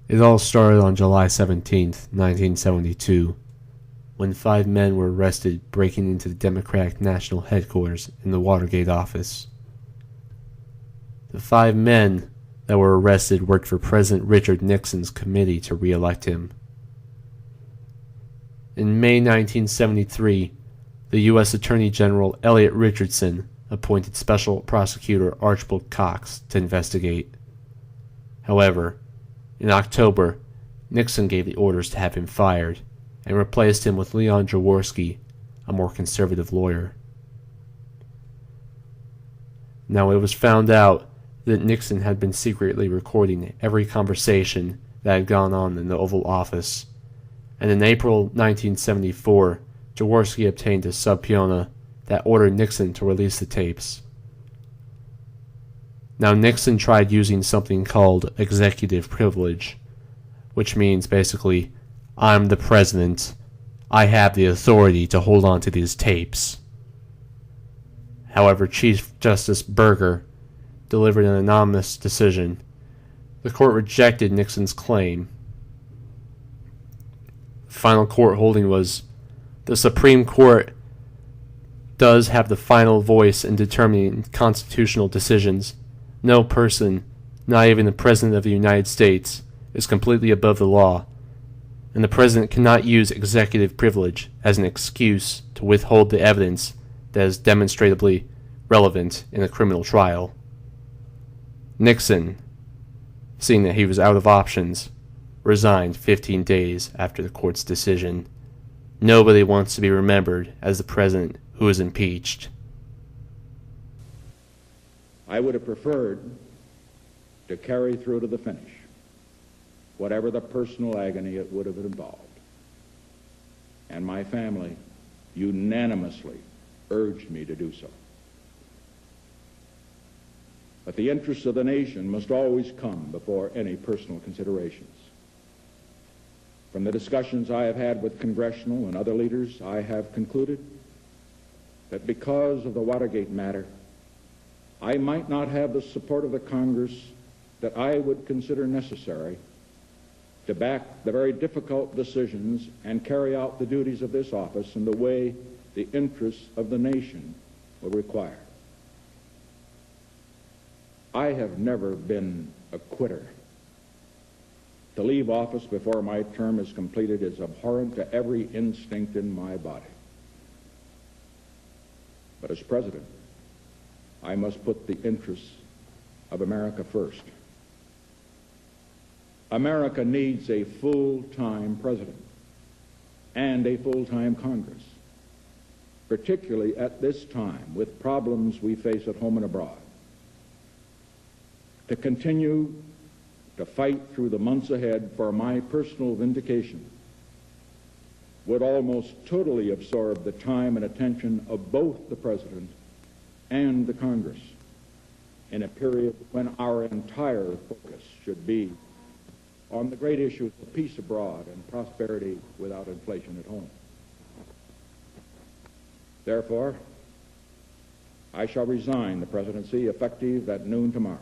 It all started on July 17th, 1972, when 5 men were arrested breaking into the Democratic National Headquarters in the Watergate office. The 5 men that were arrested worked for President Richard Nixon's committee to re-elect him. In May 1973, the U.S. Attorney General Elliot Richardson appointed Special Prosecutor Archibald Cox to investigate. However, in October, Nixon gave the orders to have him fired and replaced him with Leon Jaworski, a more conservative lawyer. Now, it was found out that Nixon had been secretly recording every conversation that had gone on in the Oval Office, and in April 1974, Jaworski obtained a subpoena that ordered Nixon to release the tapes. Now, Nixon tried using something called executive privilege, which means basically, I'm the president, I have the authority to hold on to these tapes. However, Chief Justice Burger delivered an anonymous decision. The court rejected Nixon's claim. The final court holding was, the Supreme Court does have the final voice in determining constitutional decisions. No person, not even the President of the United States, is completely above the law, and the President cannot use executive privilege as an excuse to withhold the evidence that is demonstrably relevant in a criminal trial. Nixon, seeing that he was out of options, resigned 15 days after the court's decision. Nobody wants to be remembered as the president who was impeached. I would have preferred to carry through to the finish, whatever the personal agony it would have involved. And my family unanimously urged me to do so. But the interests of the nation must always come before any personal considerations. From the discussions I have had with congressional and other leaders, I have concluded that because of the Watergate matter, I might not have the support of the Congress that I would consider necessary to back the very difficult decisions and carry out the duties of this office in the way the interests of the nation will require. I have never been a quitter. To leave office before my term is completed is abhorrent to every instinct in my body. But as president, I must put the interests of America first. America needs a full-time president and a full-time Congress, particularly at this time with problems we face at home and abroad. To continue to fight through the months ahead for my personal vindication would almost totally absorb the time and attention of both the President and the Congress in a period when our entire focus should be on the great issues of peace abroad and prosperity without inflation at home. Therefore, I shall resign the presidency effective at noon tomorrow.